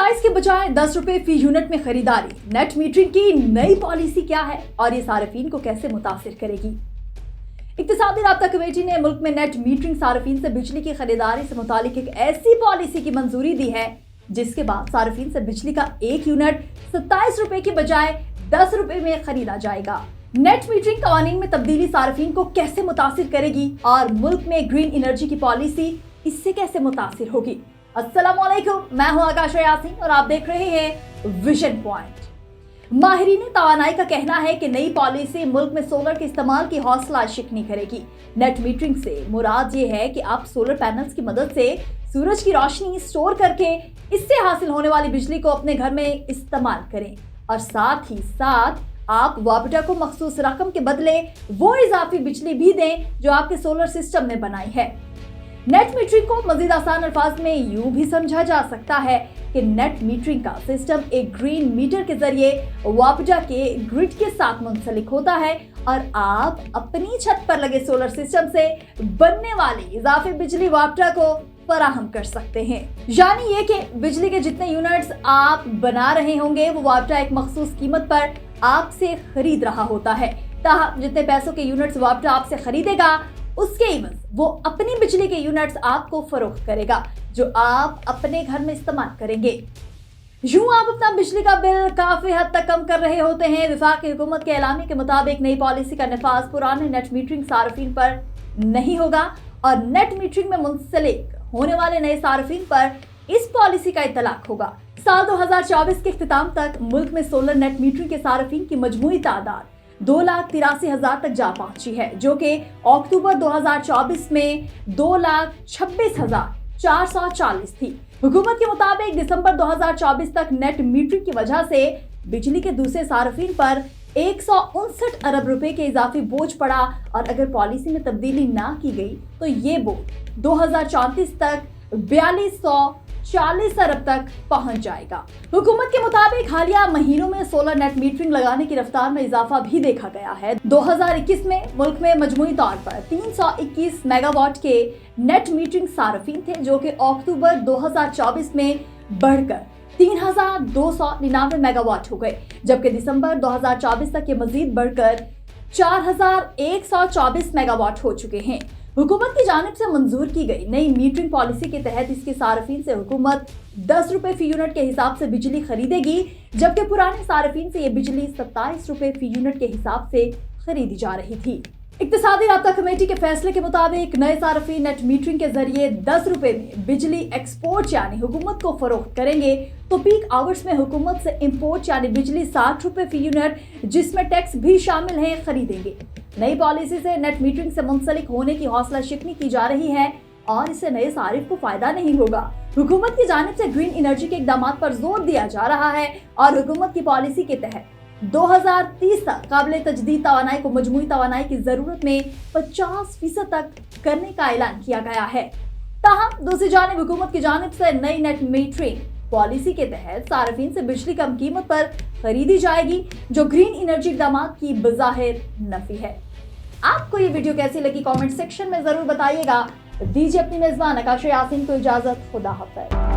27 के बजाय 10 रुपए फी यूनिट में खरीदारी, नेट मीटरिंग की नई पॉलिसी क्या है और ये सार्फिन को कैसे मुतासिर करेगी। इक्तिसादी राब्ता कमेटी ने मुल्क में नेट मीटरिंग सार्फिन से बिजली की खरीदारी से मुतालिक एक ऐसी पॉलिसी की मंजूरी दी है जिसके बाद सार्फिन से बिजली का एक यूनिट 27 रुपए के बजाय 10 रुपए में खरीदा जाएगा। नेट मीटरिंग कवानीन में तब्दीली सार्फिन को कैसे मुतासिर करेगी और मुल्क में ग्रीन एनर्जी की पॉलिसी इससे कैसे मुतासिर होगी। अस्सलामुअलैकुम, मैं हूं आकाश यासीन और आप देख रहे हैं विजन पॉइंट। माहिरीन तवानाई का कहना है कि नई पॉलिसी मुल्क में सोलर के इस्तेमाल की हौसला शिकनी करेगी। नेट मीटरिंग से मुराद ये है कि आप सोलर पैनल्स की मदद से सूरज की रोशनी स्टोर करके इससे हासिल होने वाली बिजली को अपने घर में इस्तेमाल करें और साथ ही साथ आप वापडा को मखसूस रकम के बदले वो इजाफी बिजली भी दें जो आपके सोलर सिस्टम ने बनाई है। नेट मीटरिंग को मजीद आसान अल्फाज में यूं भी समझा जा सकता है कि नेट मीटरिंग का सिस्टम एक ग्रीन मीटर के जरिए वापडा के ग्रिड के साथ मुंसलिक होता है और आप अपनी छत पर लगे सोलर सिस्टम से बनने वाली इजाफी बिजली वापडा को फराहम कर सकते हैं। यानी ये कि बिजली के जितने यूनिट्स आप बना रहे होंगे वो वापडा एक मखसूस कीमत पर आपसे खरीद रहा होता है। ताहम जितने पैसों के यूनिट्स वापडा आपसे खरीदेगा उसके इवज वो अपनी बिजली के यूनिट्स आपको फरोख्त करेगा जो आप अपने घर में इस्तेमाल करेंगे। यूं आप अपना बिजली का बिल काफी हद तक कम कर रहे होते हैं। वफाकी हुकूमत के ऐलामी के मुताबिक नई पॉलिसी का नफाज पुराने नेट मीटरिंग सार्फिन पर नहीं होगा और नेट मीटरिंग में मुंसलिक होने वाले नए सार्फिन पर इस पॉलिसी का इतलाक होगा। साल 2024 के इख्तिताम तक मुल्क में सोलर नेट मीटरिंग के सार्फिन की मजमूई तादाद 2,83,000 तक जा पहुंची है जो कि अक्टूबर 2024 में 2,26,440 थी। हुकूमत के मुताबिक दिसंबर 2024 तक नेट मीटरिंग की वजह से बिजली के दूसरे सार्फिन पर 159 अरब रुपए के इजाफी बोझ पड़ा और अगर पॉलिसी में तब्दीली ना की गई तो ये बोझ 2034 तक 4,240 अरब तक पहुंच जाएगा। हुकूमत के मुताबिक हालिया महीनों में सोलर नेट मीटरिंग लगाने की रफ्तार में इजाफा भी देखा गया है। 2021 में मुल्क में मजमूई तौर पर 321 मेगावाट के नेट मीटरिंग सार्फिन थे जो कि अक्टूबर 2024 में बढ़कर 3,299 मेगावाट हो गए जबकि दिसंबर 2024 तक ये मजीद बढ़कर 4,124 मेगावाट हो चुके हैं। हुकूमत की जानिब से मंजूर की गई नई मीटरिंग पॉलिसी के तहत इसके सार्फिन से हुकूमत 10 रुपए फी यूनिट के हिसाब से बिजली खरीदेगी जबकि पुराने सार्फिन से ये बिजली 27 रुपए फी यूनिट के हिसाब से खरीदी जा रही थी। इक्तिसादी राब्ता कमेटी के फैसले के मुताबिक नए सार्फिन नेट मीटरिंग के जरिए 10 रुपए में बिजली एक्सपोर्ट यानी हुकूमत को फरोख्त करेंगे तो पीक आवर्स में हुकूमत से इंपोर्ट यानी बिजली 60 रुपए फी यूनिट जिसमें टैक्स भी शामिल है खरीदेंगे। नई पॉलिसी से नेट मीटरिंग से मुंसलिक होने की हौसला शिकनी की जा रही है और इससे नए सारिफ को फायदा नहीं होगा। हुकूमत की जानिब से ग्रीन एनर्जी के इकदाम पर जोर दिया जा रहा है और हुकूमत की पॉलिसी के तहत 2030 तक काबिल तजदीद तवानाई को मजमूई तवानाई की जरूरत में 50% तक करने का ऐलान किया गया है। ताहम दूसरी जानिब हुकूमत की जानिब से नई नेट मीटरिंग पॉलिसी के तहत सार्फिन से बिजली कम कीमत पर खरीदी जाएगी जो ग्रीन एनर्जी इकदाम की बज़ाहिर नफी है। आपको ये वीडियो कैसी लगी कमेंट सेक्शन में जरूर बताइएगा। दीजिए अपनी मेजबान आकाश यासीन को इजाजत। खुदा हाफ़िज़।